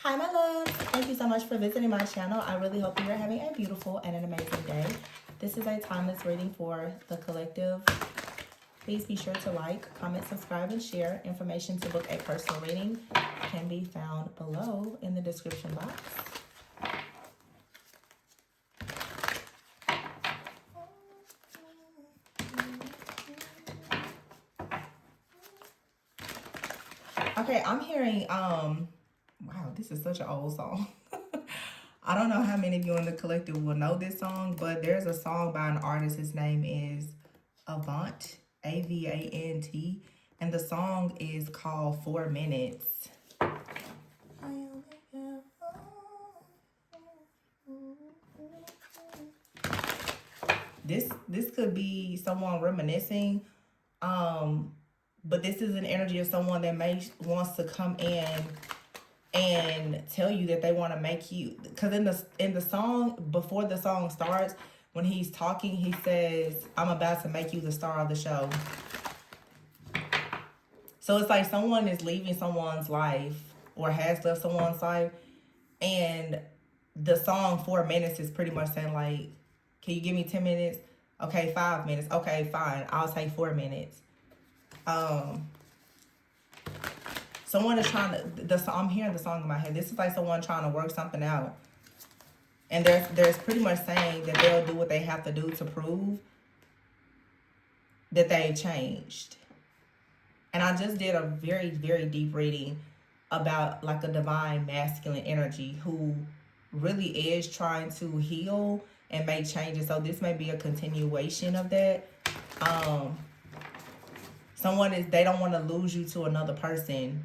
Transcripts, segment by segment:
Hi, my loves. Thank you so much for visiting my channel. I really hope you're having a beautiful and an amazing day. This is a timeless reading for the collective. Please be sure to like, comment, subscribe, and share. Information to book a personal reading can be found below in the description box. Okay, I'm hearing, wow, this is such an old song. I don't know how many of you in the collective will know this song, but there's a song by an artist. His name is Avant, A-V-A-N-T, and the song is called 4 Minutes. This could be someone reminiscing, but this is an energy of someone that wants to come in and tell you that they want to make you, because in the song, before the song starts, when he's talking, he says, I'm about to make you the star of the show. So it's like someone is leaving someone's life or has left someone's life, and the song 4 Minutes is pretty much saying like, can you give me 10 minutes? Okay, 5 minutes. Okay, fine, I'll take 4 minutes. Someone is trying to, I'm hearing the song in my head. This is like someone trying to work something out. And there's pretty much saying that they'll do what they have to do to prove that they've changed. And I just did a very, very deep reading about like a divine masculine energy who really is trying to heal and make changes. So this may be a continuation of that. They don't want to lose you to another person,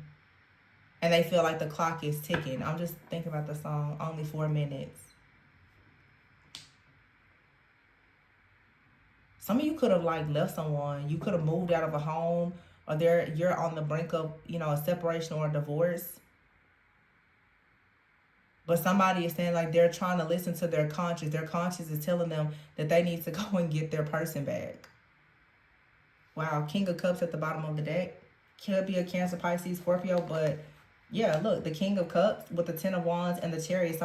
and they feel like the clock is ticking. I'm just thinking about the song, Only 4 Minutes. Some of you could have like left someone. You could have moved out of a home, or you're on the brink of, a separation or a divorce. But somebody is saying like they're trying to listen to their conscience. Their conscience is telling them that they need to go and get their person back. Wow, King of Cups at the bottom of the deck. Could be a Cancer, Pisces, Scorpio, but yeah, look, the King of Cups with the 10 of Wands and the Chariot.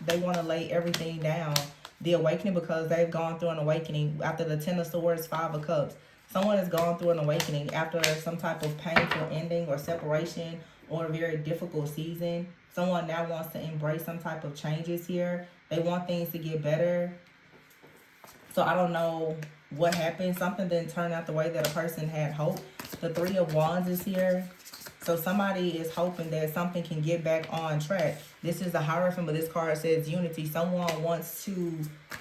They want to lay everything down. The Awakening, because they've gone through an awakening after the 10 of Swords, 5 of Cups. Someone has gone through an awakening after some type of painful ending or separation or a very difficult season. Someone now wants to embrace some type of changes here. They want things to get better. So I don't know what happened. Something didn't turn out the way that a person had hoped. The 3 of Wands is here. So somebody is hoping that something can get back on track. This is the Hierophant, but this card says unity. Someone wants to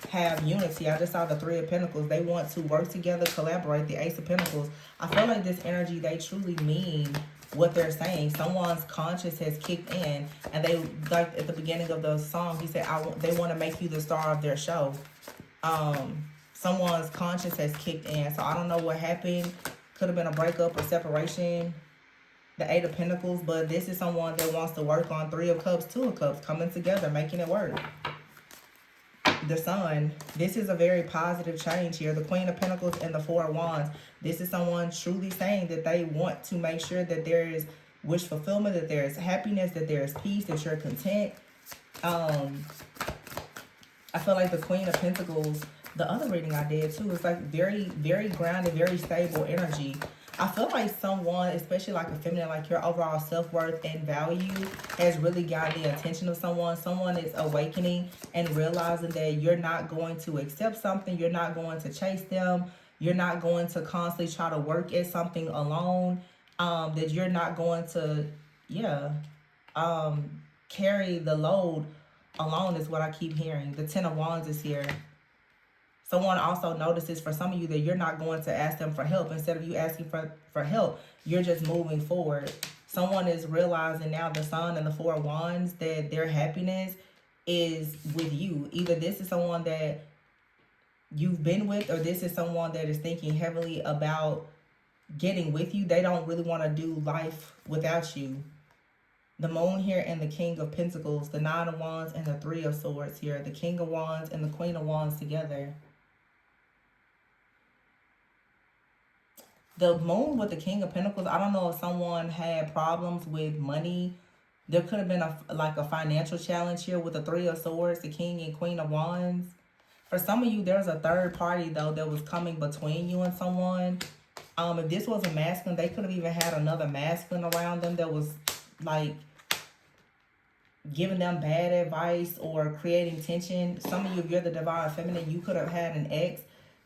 have unity. I just saw the 3 of Pentacles. They want to work together, collaborate. The Ace of Pentacles. I feel like this energy, they truly mean what they're saying. Someone's conscience has kicked in, and they, like at the beginning of the song, he said, they want to make you the star of their show. Someone's conscience has kicked in. So I don't know what happened. Could have been a breakup or separation. The 8 of Pentacles, but this is someone that wants to work on 3 of Cups, 2 of Cups, coming together, making it work. The Sun, this is a very positive change here. The Queen of Pentacles and the 4 of Wands. This is someone truly saying that they want to make sure that there is wish fulfillment, that there is happiness, that there is peace, that you're content. I feel like the Queen of Pentacles, the other reading I did too, is like very, very grounded, very stable energy. I feel like someone, especially like a feminine, like your overall self-worth and value has really got the attention of someone. Someone is awakening and realizing that you're not going to accept something. You're not going to chase them. You're not going to constantly try to work at something alone. That you're not going to, carry the load alone is what I keep hearing. The 10 of Wands is here. Someone also notices for some of you that you're not going to ask them for help. Instead of you asking for help, you're just moving forward. Someone is realizing now, the Sun and the 4 of Wands, that their happiness is with you. Either this is someone that you've been with, or this is someone that is thinking heavily about getting with you. They don't really want to do life without you. The Moon here and the King of Pentacles, the 9 of Wands and the 3 of Swords here. The King of Wands and the Queen of Wands together. The Moon with the King of Pentacles, I don't know if someone had problems with money There could have been a financial challenge here with the Three of Swords, the King and Queen of Wands. For some of you, there's a third party, though, that was coming between you and someone. If this was a masculine, they could have even had another masculine around them that was, like, giving them bad advice or creating tension. Some of you, if you're the divine feminine, you could have had an ex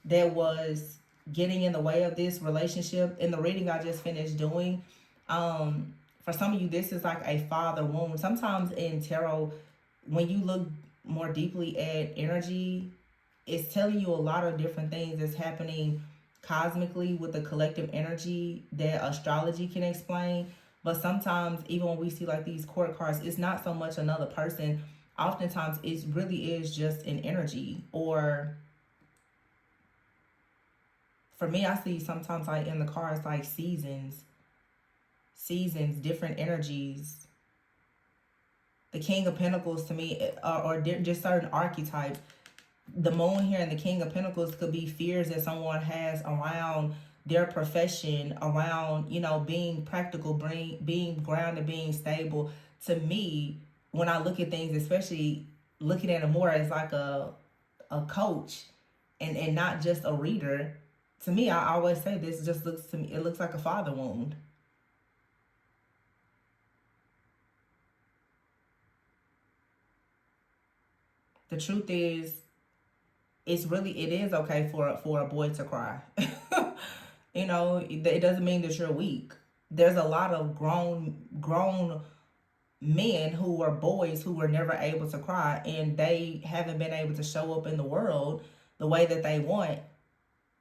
that was getting in the way of this relationship. In the reading I just finished doing, for some of you, this is like a father wound. Sometimes in tarot, when you look more deeply at energy, it's telling you a lot of different things that's happening cosmically with the collective energy that astrology can explain. But sometimes, even when we see like these court cards, it's not so much another person. Oftentimes, it really is just an energy. Or for me, I see sometimes like in the cards like seasons, different energies. The King of Pentacles to me, or just certain archetypes. The moon here and the King of Pentacles could be fears that someone has around their profession, around, you know, being practical, being grounded, being stable. To me, when I look at things, especially looking at it more as like a coach and not just a reader, to me, I always say this just looks to me, it looks like a father wound. The truth is, it is okay for a boy to cry. You know, it doesn't mean that you're weak. There's a lot of grown men who are boys who were never able to cry, and they haven't been able to show up in the world the way that they want,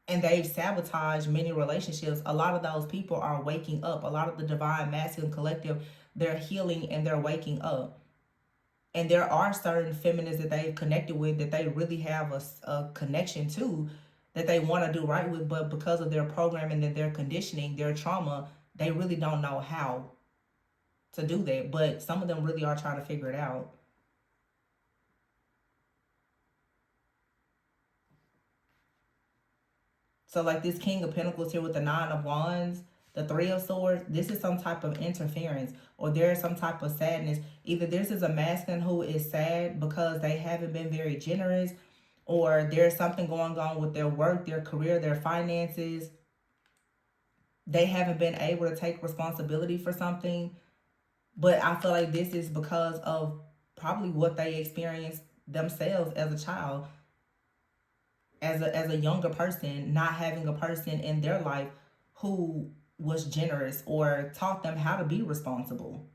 and they've sabotaged many relationships. A lot of those people are waking up. A lot of the divine masculine collective, they're healing and they're waking up. And there are certain feminists that they've connected with that they really have a connection to, that they want to do right with, but because of their programming and their conditioning, their trauma, they really don't know how to do that. But some of them really are trying to figure it out. So like this King of Pentacles here with the Nine of Wands, the Three of Swords, this is some type of interference, or there is some type of sadness. Either this is a masculine who is sad because they haven't been very generous, or there's something going on with their work, their career, their finances. They haven't been able to take responsibility for something. But I feel like this is because of probably what they experienced themselves as a child, as a younger person, not having a person in their life who was generous or taught them how to be responsible.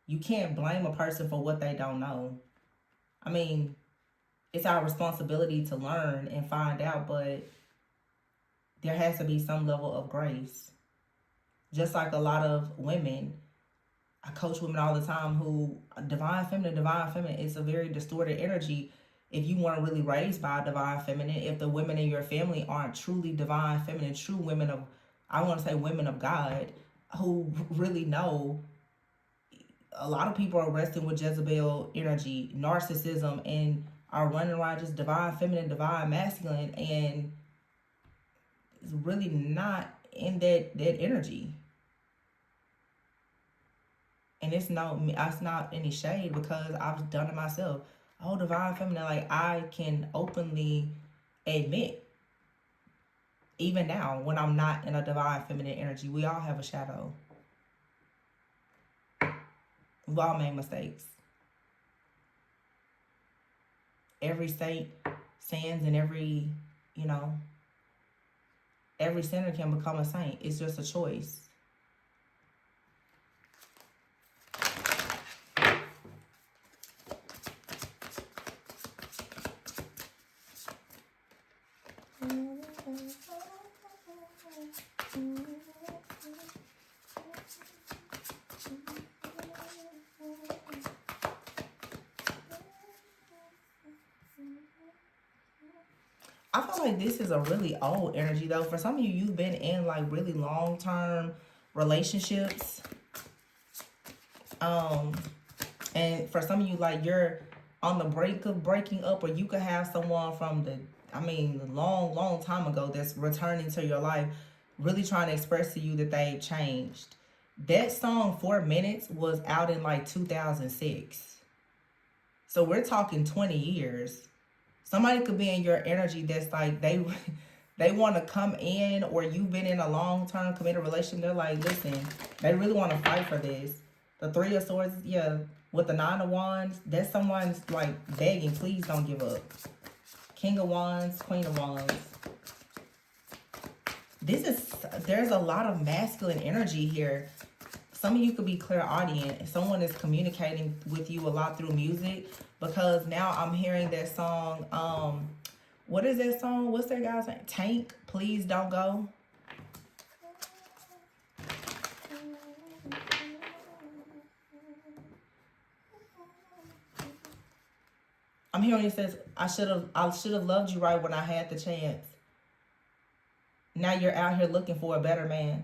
You can't blame a person for what they don't know. I mean, it's our responsibility to learn and find out, but there has to be some level of grace. Just like a lot of women, I coach women all the time who, divine feminine, it's a very distorted energy. If you weren't really raised by a divine feminine, if the women in your family aren't truly divine feminine, true women of, I want to say women of God, who really know, a lot of people are wrestling with Jezebel energy, narcissism, and are running around just divine feminine, divine masculine, and it's really not in that energy. And it's not any shade, because I've done it myself. Oh, divine feminine, like I can openly admit, even now when I'm not in a divine feminine energy, we all have a shadow. We've all made mistakes. Every saint sins, and every sinner can become a saint. It's just a choice. I feel like this is a really old energy, though. For some of you, you've been in like really long-term relationships. And for some of you, like you're on the brink of breaking up, or you could have someone from the long time ago that's returning to your life, really trying to express to you that they've changed. That song 4 minutes was out in like 2006. So we're talking 20 years. Somebody could be in your energy that's like they want to come in, or you've been in a long-term committed relationship. They're like, listen, they really want to fight for this. The Three of Swords, yeah, with the Nine of Wands, that's someone's like begging, please don't give up. King of Wands, Queen of Wands. There's a lot of masculine energy here. Some of you could be clairaudient. Someone is communicating with you a lot through music, because now I'm hearing that song. What is that song? What's that guy's name? Tank, Please Don't Go. I'm hearing it says, I should have loved you right when I had the chance. Now you're out here looking for a better man.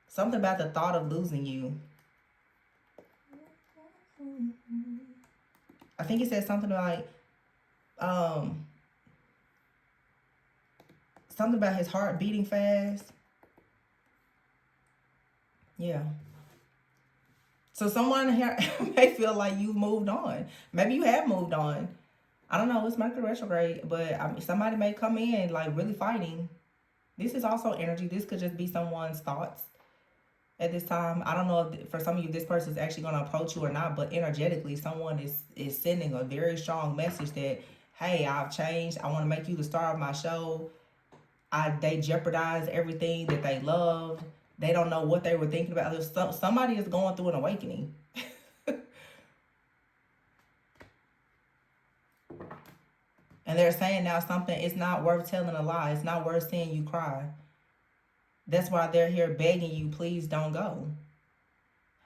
Something about the thought of losing you. I think it said something like, something about his heart beating fast. Yeah. So someone here may feel like you've moved on. Maybe you have moved on. I don't know. It's Mercury retrograde, but somebody may come in like really fighting. This is also energy. This could just be someone's thoughts at this time. I don't know if for some of you this person is actually going to approach you or not, but energetically someone is sending a very strong message that, hey, I've changed. I want to make you the star of my show. They jeopardize everything that they loved. They don't know what they were thinking about. Somebody is going through an awakening. And they're saying now something, it's not worth telling a lie. It's not worth seeing you cry. That's why they're here begging you, please don't go.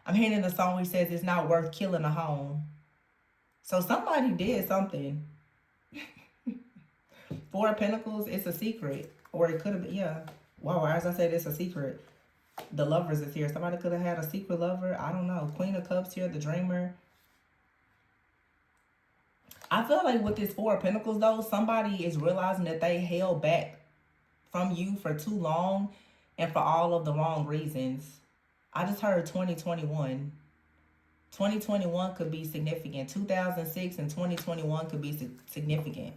I'm hearing the song where he says it's not worth killing a home. So somebody did something. Four of Pentacles, it's a secret. Or it could have been, yeah. Wow, as I said, it's a secret. The Lovers is here. Somebody could have had a secret lover. I don't know. Queen of Cups here, the Dreamer. I feel like with this Four of Pentacles, though, somebody is realizing that they held back from you for too long and for all of the wrong reasons. I just heard 2021. 2021 could be significant. 2006 and 2021 could be significant.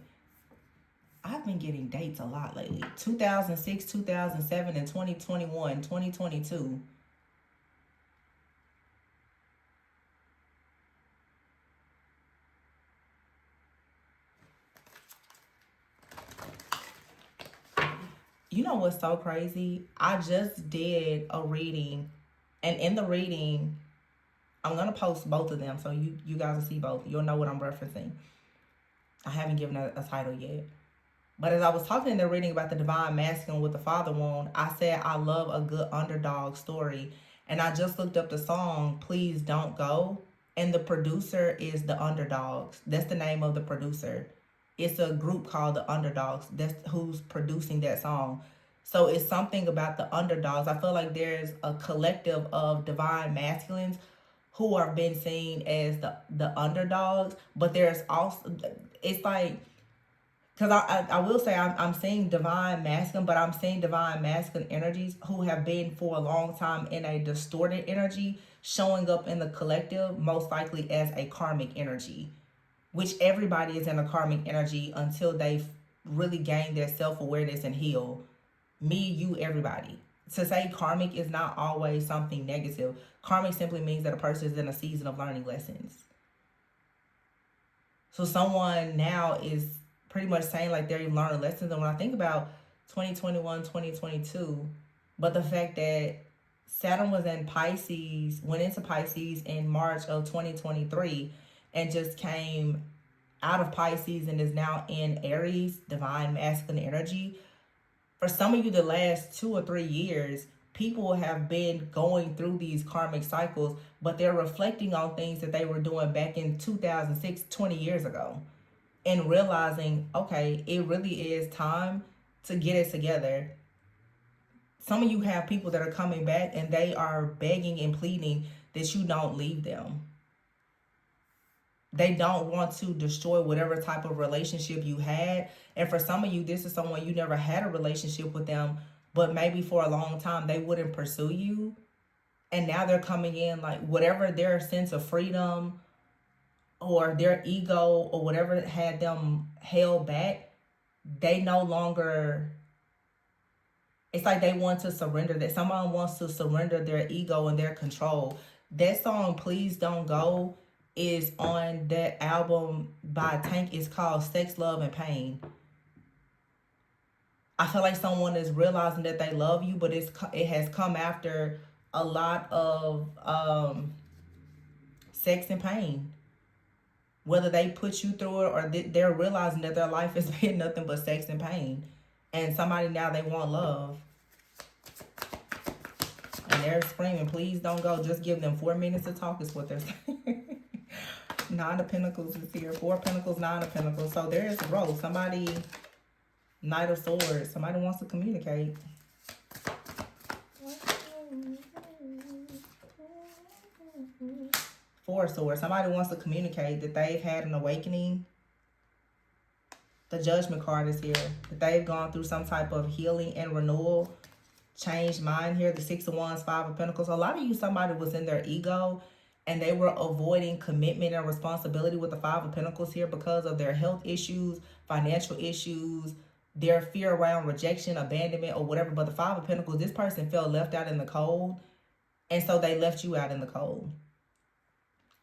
I've been getting dates a lot lately. 2006, 2007, and 2021, 2022. You know what's so crazy? I just did a reading, and in the reading, I'm going to post both of them so you guys will see both. You'll know what I'm referencing. I haven't given a title yet. But as I was talking in the reading about the divine masculine with the father wound, I said I love a good underdog story. And I just looked up the song, Please Don't Go. And the producer is the Underdogs. That's the name of the producer. It's a group called the Underdogs. That's who's producing that song. So it's something about the underdogs. I feel like there's a collective of divine masculines who are being seen as the underdogs. But there's also, it's like, because I will say I'm seeing divine masculine, but I'm seeing divine masculine energies who have been for a long time in a distorted energy, showing up in the collective, most likely as a karmic energy, which everybody is in a karmic energy until they've really gained their self-awareness and heal. Me, you, everybody. To say karmic is not always something negative. Karmic simply means that a person is in a season of learning lessons. So someone now is pretty much saying like they're learning lessons. And when I think about 2021, 2022, but the fact that Saturn was in Pisces, went into Pisces in March of 2023 and just came out of Pisces and is now in Aries, divine masculine energy. For some of you, the last 2 or 3 years, people have been going through these karmic cycles, but they're reflecting on things that they were doing back in 2006, 20 years ago. And realizing, okay, it really is time to get it together. Some of you have people that are coming back and they are begging and pleading that you don't leave them. They don't want to destroy whatever type of relationship you had. And for some of you, this is someone you never had a relationship with them, but maybe for a long time they wouldn't pursue you. And now they're coming in like whatever their sense of freedom or their ego or whatever had them held back, they no longer, it's like they want to surrender that. Someone wants to surrender their ego and their control. That song, Please Don't Go, is on that album by Tank. It's called Sex, Love, and Pain. I feel like someone is realizing that they love you, but it has come after a lot of sex and pain. Whether they put you through it or they're realizing that their life has been nothing but sex and pain. And somebody now, they want love. And they're screaming, please don't go. Just give them 4 minutes to talk is what they're saying. 9 of Pentacles is here. 4 of Pentacles, 9 of Pentacles. So there is growth. Somebody, Knight of Swords. Somebody wants to communicate. 4 of Swords. Somebody wants to communicate that they've had an awakening. The Judgment card is here. That they've gone through some type of healing and renewal. Changed mind here. The 6 of Wands, 5 of Pentacles. A lot of you, somebody was in their ego and they were avoiding commitment and responsibility with the 5 of Pentacles here because of their health issues, financial issues, their fear around rejection, abandonment, or whatever. But the 5 of Pentacles, this person felt left out in the cold, and so they left you out in the cold.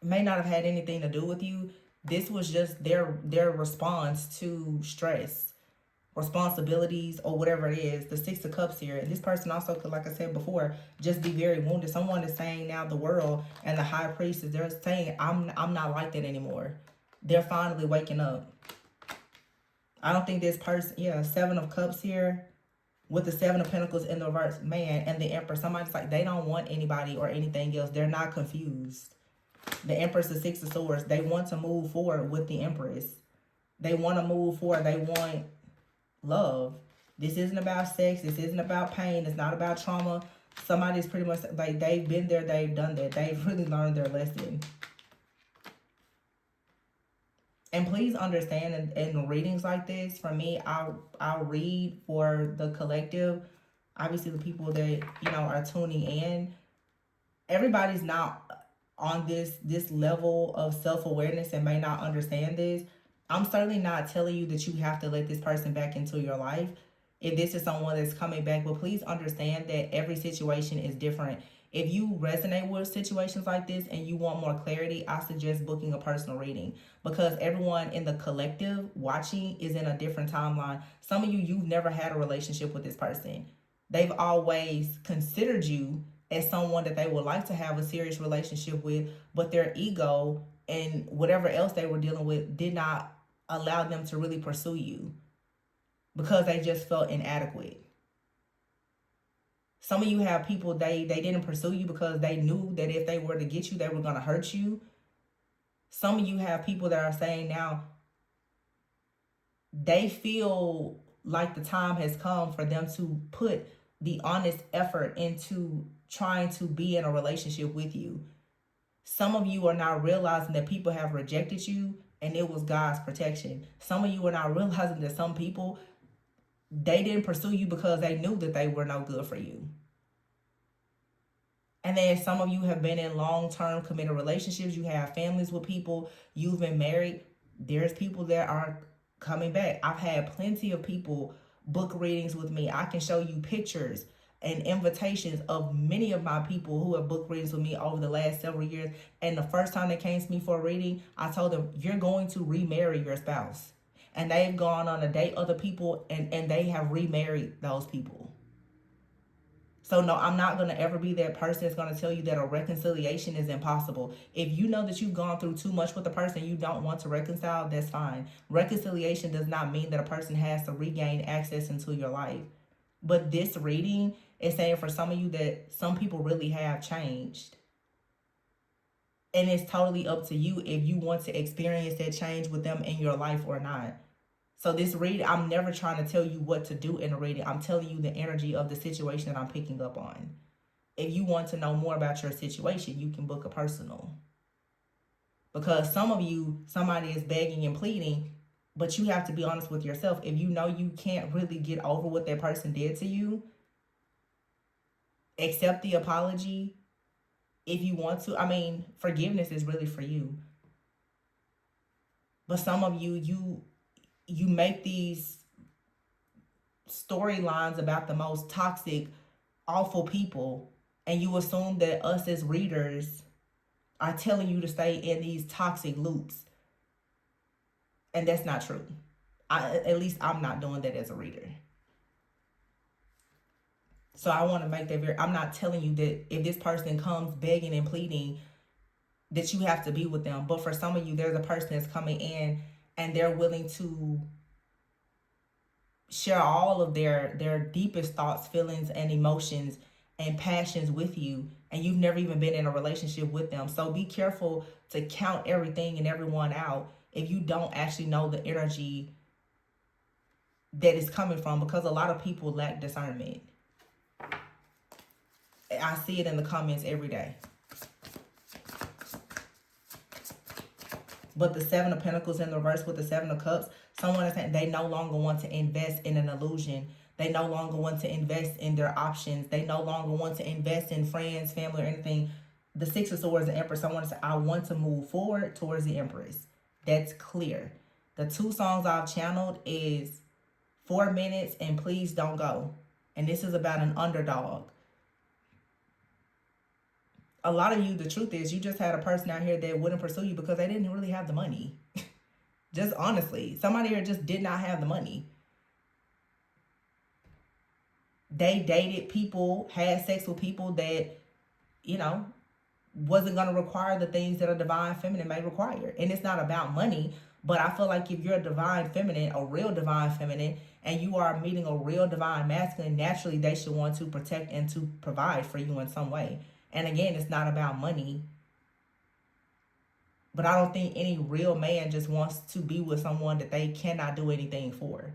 It may not have had anything to do with you. This was just their response to stress, responsibilities, or whatever it is. The 6 of Cups here. And this person also could, like I said before, just be very wounded. Someone is saying now the world and the High Priestess, they're saying, I'm not like that anymore. They're finally waking up. I don't think this person, 7 of Cups here with the 7 of Pentacles in the reverse, man, and the Empress. Somebody's like, they don't want anybody or anything else. They're not confused. The Empress, the 6 of Swords, they want to move forward with the Empress. They want to move forward. They want love. This isn't about sex. This isn't about pain. It's not about trauma. Somebody's pretty much like, they've been there. They've done that. They've really learned their lesson. And please understand, in readings like this, for me, I'll read for the collective. Obviously, the people that, are tuning in. Everybody's not on this level of self-awareness and may not understand this. I'm certainly not telling you that you have to let this person back into your life if this is someone that's coming back, but please understand that every situation is different. If you resonate with situations like this and you want more clarity, I suggest booking a personal reading, because everyone in the collective watching is in a different timeline. Some of you, you've never had a relationship with this person. They've always considered you as someone that they would like to have a serious relationship with, but their ego and whatever else they were dealing with did not allow them to really pursue you because they just felt inadequate. Some of you have people, they didn't pursue you because they knew that if they were to get you, they were going to hurt you. Some of you have people that are saying now they feel like the time has come for them to put the honest effort into trying to be in a relationship with you. Some of you are not realizing that people have rejected you and it was God's protection. Some of you are not realizing that some people, they didn't pursue you because they knew that they were no good for you. And then some of you have been in long-term committed relationships. You have families with people. You've been married. There's people that are coming back. I've had plenty of people book readings with me. I can show you pictures and invitations of many of my people who have booked readings with me over the last several years. And the first time they came to me for a reading, I told them, you're going to remarry your spouse. And they've gone on to date other people and they have remarried those people. So no, I'm not going to ever be that person that's going to tell you that a reconciliation is impossible. If you know that you've gone through too much with a person you don't want to reconcile, that's fine. Reconciliation does not mean that a person has to regain access into your life. But this reading is saying for some of you that some people really have changed. And it's totally up to you if you want to experience that change with them in your life or not. So this reading, I'm never trying to tell you what to do in a reading. I'm telling you the energy of the situation that I'm picking up on. If you want to know more about your situation, you can book a personal. Because some of you, somebody is begging and pleading, but you have to be honest with yourself. If you know you can't really get over what that person did to you, accept the apology if you want to. I mean, forgiveness is really for you. But some of you, you make these storylines about the most toxic, awful people, and you assume that us as readers are telling you to stay in these toxic loops. And that's not true. At least I'm not doing that as a reader. So I want to make that very, I'm not telling you that if this person comes begging and pleading that you have to be with them. But for some of you, there's a person that's coming in and they're willing to share all of their deepest thoughts, feelings, and emotions and passions with you, and you've never even been in a relationship with them. So be careful to count everything and everyone out if you don't actually know the energy that is coming from, because a lot of people lack discernment. I see it in the comments every day. But the Seven of Pentacles in the reverse with the Seven of Cups, someone is saying they no longer want to invest in an illusion. They no longer want to invest in their options. They no longer want to invest in friends, family, or anything. The Six of Swords and Empress, someone said, I want to move forward towards the Empress. That's clear. The two songs I've channeled is 4 Minutes and Please Don't Go. And this is about an underdog. A lot of you, the truth is, you just had a person out here that wouldn't pursue you because they didn't really have the money. Just honestly, somebody here just did not have the money. They dated people, had sex with people that, you know, wasn't going to require the things that a divine feminine may require. And it's not about money, but I feel like if you're a divine feminine, a real divine feminine, and you are meeting a real divine masculine, naturally they should want to protect and to provide for you in some way. And again, it's not about money. But I don't think any real man just wants to be with someone that they cannot do anything for.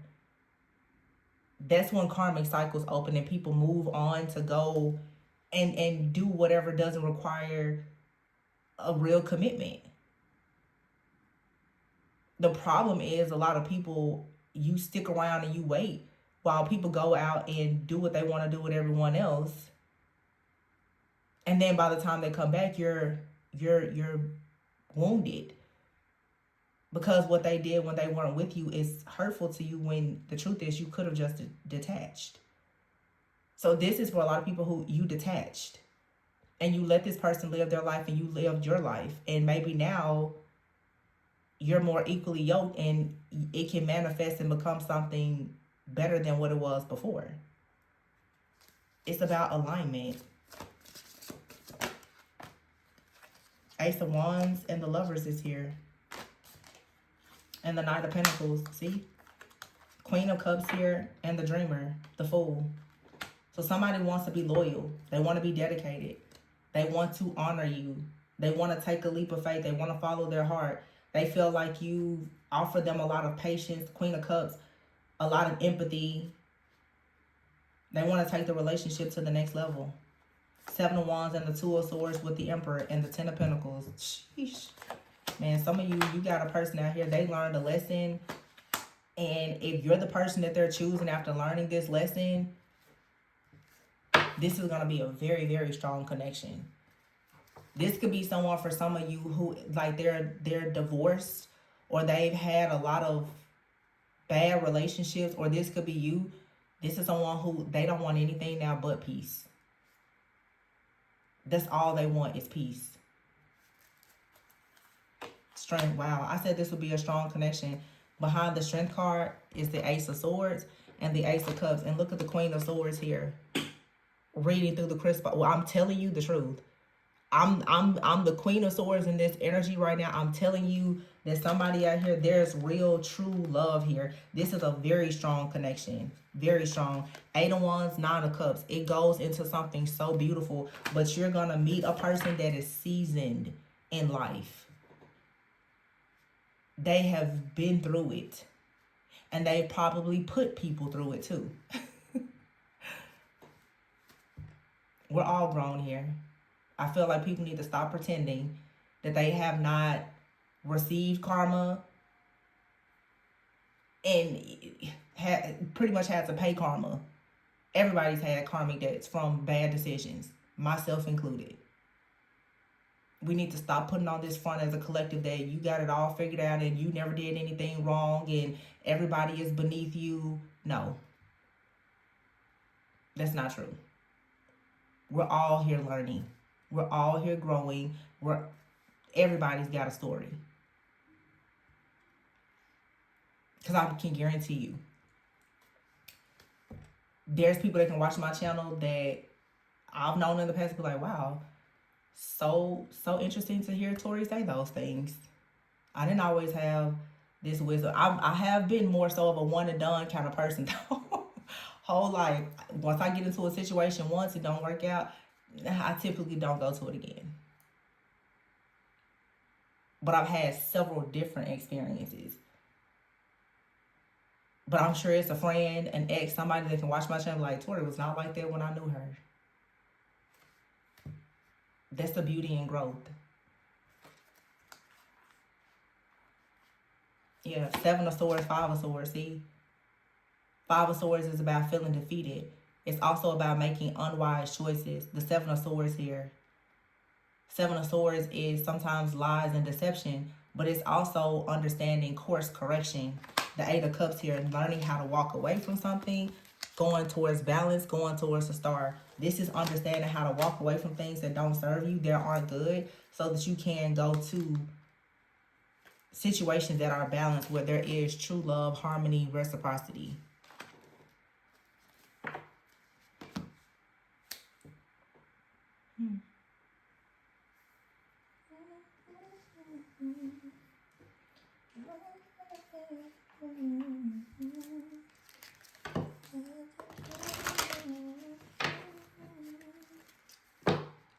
That's when karmic cycles open and people move on to go and do whatever doesn't require a real commitment. The problem is a lot of people, you stick around and you wait while people go out and do what they want to do with everyone else. And then by the time they come back, you're wounded. Because what they did when they weren't with you is hurtful to you, when the truth is you could have just detached. So this is for a lot of people who you detached. And you let this person live their life and you lived your life. And maybe now you're more equally yoked and it can manifest and become something better than what it was before. It's about alignment. Ace of Wands and the Lovers is here. And the Knight of Pentacles, see? Queen of Cups here and the Dreamer, the Fool. So somebody wants to be loyal. They want to be dedicated. They want to honor you. They want to take a leap of faith. They want to follow their heart. They feel like you offer them a lot of patience. Queen of Cups, a lot of empathy. They want to take the relationship to the next level. Seven of Wands and the Two of Swords with the Emperor and the Ten of Pentacles. Sheesh. Man, some of you, you got a person out here, they learned a lesson. And if you're the person that they're choosing after learning this lesson, this is going to be a very, very strong connection. This could be someone for some of you who, like, they're divorced or they've had a lot of bad relationships, or this could be you. This is someone who, they don't want anything now but peace. That's all they want is peace. Strength. Wow. I said this would be a strong connection. Behind the Strength card is the Ace of Swords and the Ace of Cups. And look at the Queen of Swords here. Reading through the crystal. Well, I'm telling you the truth. I'm the Queen of Swords in this energy right now. I'm telling you that somebody out here, there's real, true love here. This is a very strong connection. Very strong. Eight of Wands, Nine of Cups. It goes into something so beautiful. But you're going to meet a person that is seasoned in life. They have been through it. And they probably put people through it too. We're all grown here. I feel like people need to stop pretending that they have not received karma, and pretty much had to pay karma. Everybody's had karmic debts from bad decisions, myself included. We need to stop putting on this front as a collective that you got it all figured out and you never did anything wrong and everybody is beneath you. No, that's not true. We're all here learning. We're all here growing. Everybody's got a story. Because I can guarantee you, there's people that can watch my channel that I've known in the past be like, wow, so interesting to hear Tori say those things. I didn't always have this wisdom. I have been more so of a one and done kind of person though. Whole life, once I get into a situation once, it don't work out, I typically don't go to it again. But I've had several different experiences. But I'm sure it's a friend, an ex, somebody that can watch my channel like, Tori was not like that when I knew her. That's the beauty and growth. Yeah, 7 of Swords, 5 of Swords, see? 5 of Swords is about feeling defeated. It's also about making unwise choices. The 7 of Swords here. 7 of Swords is sometimes lies and deception, but it's also understanding course correction. The 8 of Cups here, learning how to walk away from something, going towards balance, going towards the star. This is understanding how to walk away from things that don't serve you, that aren't good, so that you can go to situations that are balanced, where there is true love, harmony, reciprocity.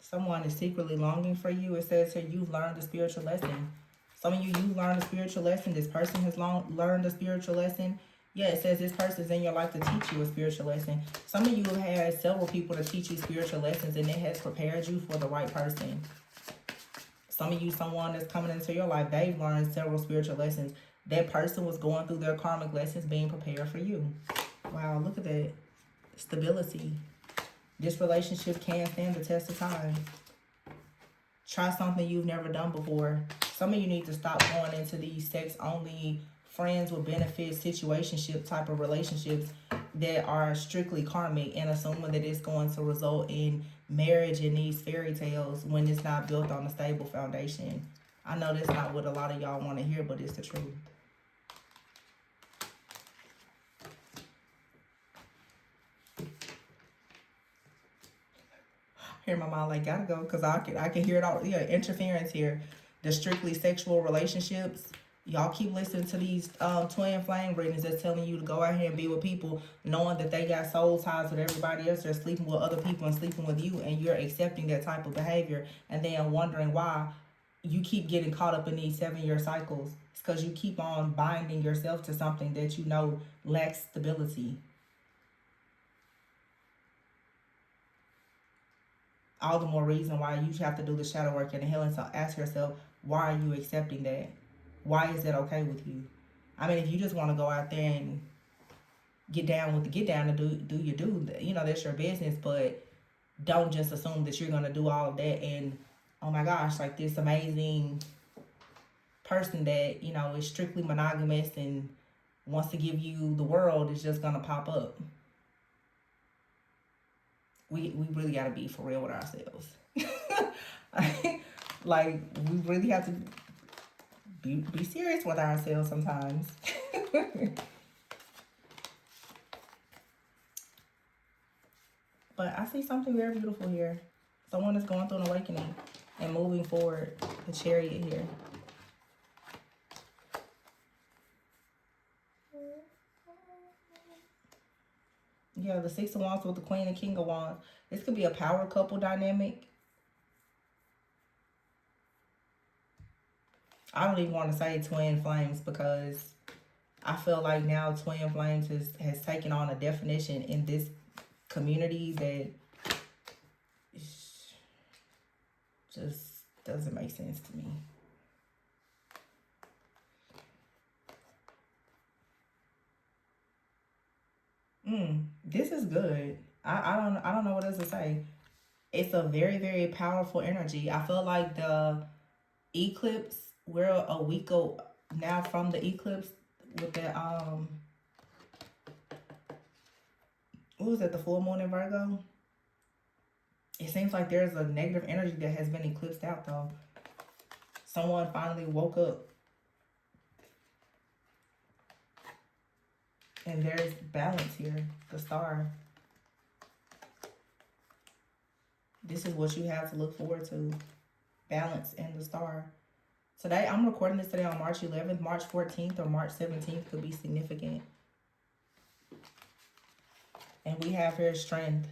Someone is secretly longing for you. It says here, you've learned a spiritual lesson. Some of you learned a spiritual lesson. This person has learned a spiritual lesson. Yeah, it says this person's in your life to teach you a spiritual lesson. Some of you have had several people to teach you spiritual lessons, and it has prepared you for the right person. Some of you, someone that's coming into your life, they've learned several spiritual lessons. That person was going through their karmic lessons, being prepared for you. Wow, look at that. Stability. This relationship can stand the test of time. Try something you've never done before. Some of you need to stop going into these sex-only, friends with benefits, situationship type of relationships that are strictly karmic, and assuming that it's going to result in marriage in these fairy tales when it's not built on a stable foundation. I know that's not what a lot of y'all want to hear, but it's the truth. Hear my mind like, gotta go, because I can hear it all. Yeah, interference here. The strictly sexual relationships. Y'all keep listening to these twin flame readings that's telling you to go out here and be with people, knowing that they got soul ties with everybody else. They're sleeping with other people and sleeping with you, and you're accepting that type of behavior, and then wondering why you keep getting caught up in these 7-year cycles. It's because you keep on binding yourself to something that you know lacks stability. All the more reason why you have to do the shadow work and the healing. So ask yourself, why are you accepting that? Why is that okay with you? I mean, if you just want to go out there and get down and do your do, you know, that's your business. But don't just assume that you're going to do all of that and, oh my gosh, like this amazing person that, you know, is strictly monogamous and wants to give you the world is just going to pop up. We really got to be for real with ourselves. Like, we really have to be serious with ourselves sometimes. But I see something very beautiful here. Someone is going through an awakening and moving forward. The Chariot here. Yeah, the 6 of Wands with the Queen and King of Wands. This could be a power couple dynamic. I don't even want to say twin flames, because I feel like now twin flames has taken on a definition in this community that just doesn't make sense to me. This is good. I don't know what else to say. It's a very, very powerful energy. I feel like the eclipse, we're a week now from the eclipse with the what was it, the full moon in Virgo? It seems like there's a negative energy that has been eclipsed out though. Someone finally woke up. And there's balance here, the star. This is what you have to look forward to. Balance and the star. Today, I'm recording this today on March 11th. March 14th or March 17th could be significant. And we have here strength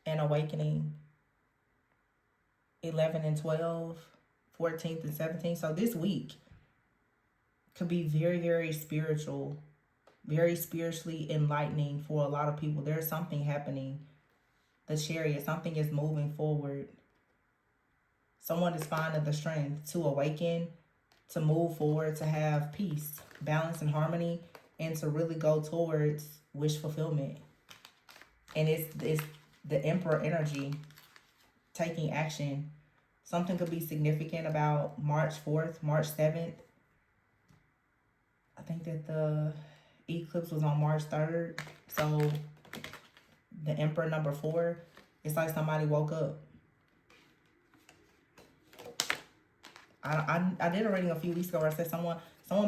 and awakening. 11 and 12, 14th and 17th. So this week could be very, very spiritual, very spiritually enlightening for a lot of people. There's something happening. The Chariot, something is moving forward. Someone is finding the strength to awaken, to move forward, to have peace, balance, and harmony, and to really go towards wish fulfillment. And it's the Emperor energy taking action. Something could be significant about March 4th, March 7th. I think that the eclipse was on March 3rd. So the Emperor number 4, it's like somebody woke up. I did a reading a few weeks ago where I said someone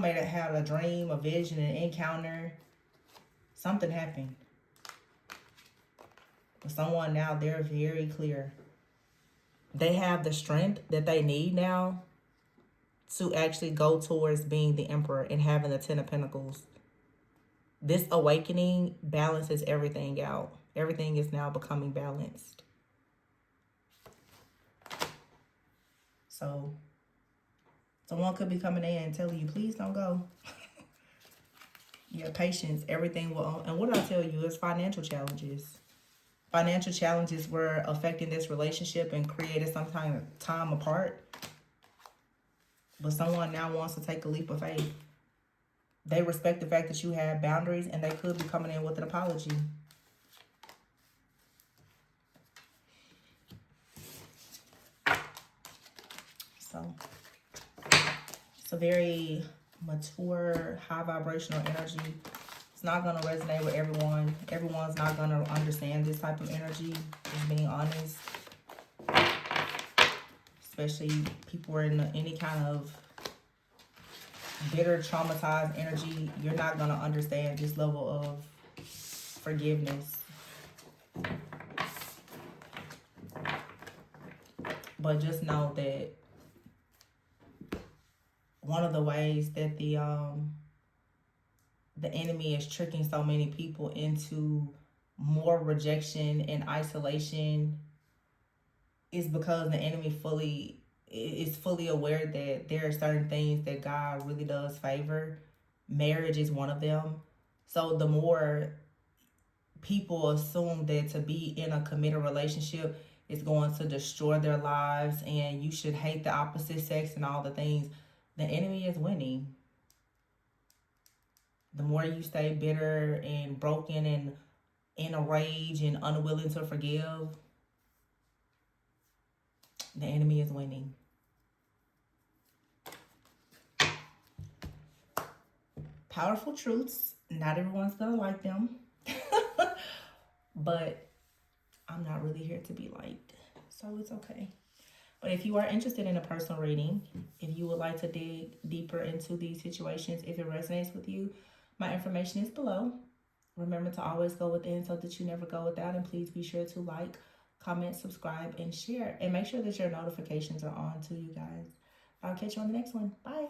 may have had a dream, a vision, an encounter. Something happened. But someone now, they're very clear. They have the strength that they need now to actually go towards being the Emperor and having the 10 of Pentacles. This awakening balances everything out. Everything is now becoming balanced. So someone could be coming in and telling you, please don't go. Yeah, patience, everything will. And what I tell you is financial challenges. Financial challenges were affecting this relationship and created some kind of time apart. But someone now wants to take a leap of faith. They respect the fact that you have boundaries and they could be coming in with an apology. So it's a very mature, high vibrational energy. It's not going to resonate with everyone. Everyone's not going to understand this type of energy, just being honest. Especially people who are in any kind of bitter, traumatized energy. You're not going to understand this level of forgiveness. But just know that one of the ways that the enemy is tricking so many people into more rejection and isolation is because the enemy is fully aware that there are certain things that God really does favor. Marriage is one of them. So the more people assume that to be in a committed relationship is going to destroy their lives and you should hate the opposite sex and all the things, the enemy is winning. The more you stay bitter and broken and in a rage and unwilling to forgive, the enemy is winning. Powerful truths. Not everyone's going to like them. But I'm not really here to be liked. So it's okay. But if you are interested in a personal reading, if you would like to dig deeper into these situations, if it resonates with you, my information is below. Remember to always go within so that you never go without. And please be sure to like, comment, subscribe, and share. And make sure that your notifications are on too, you guys. I'll catch you on the next one. Bye.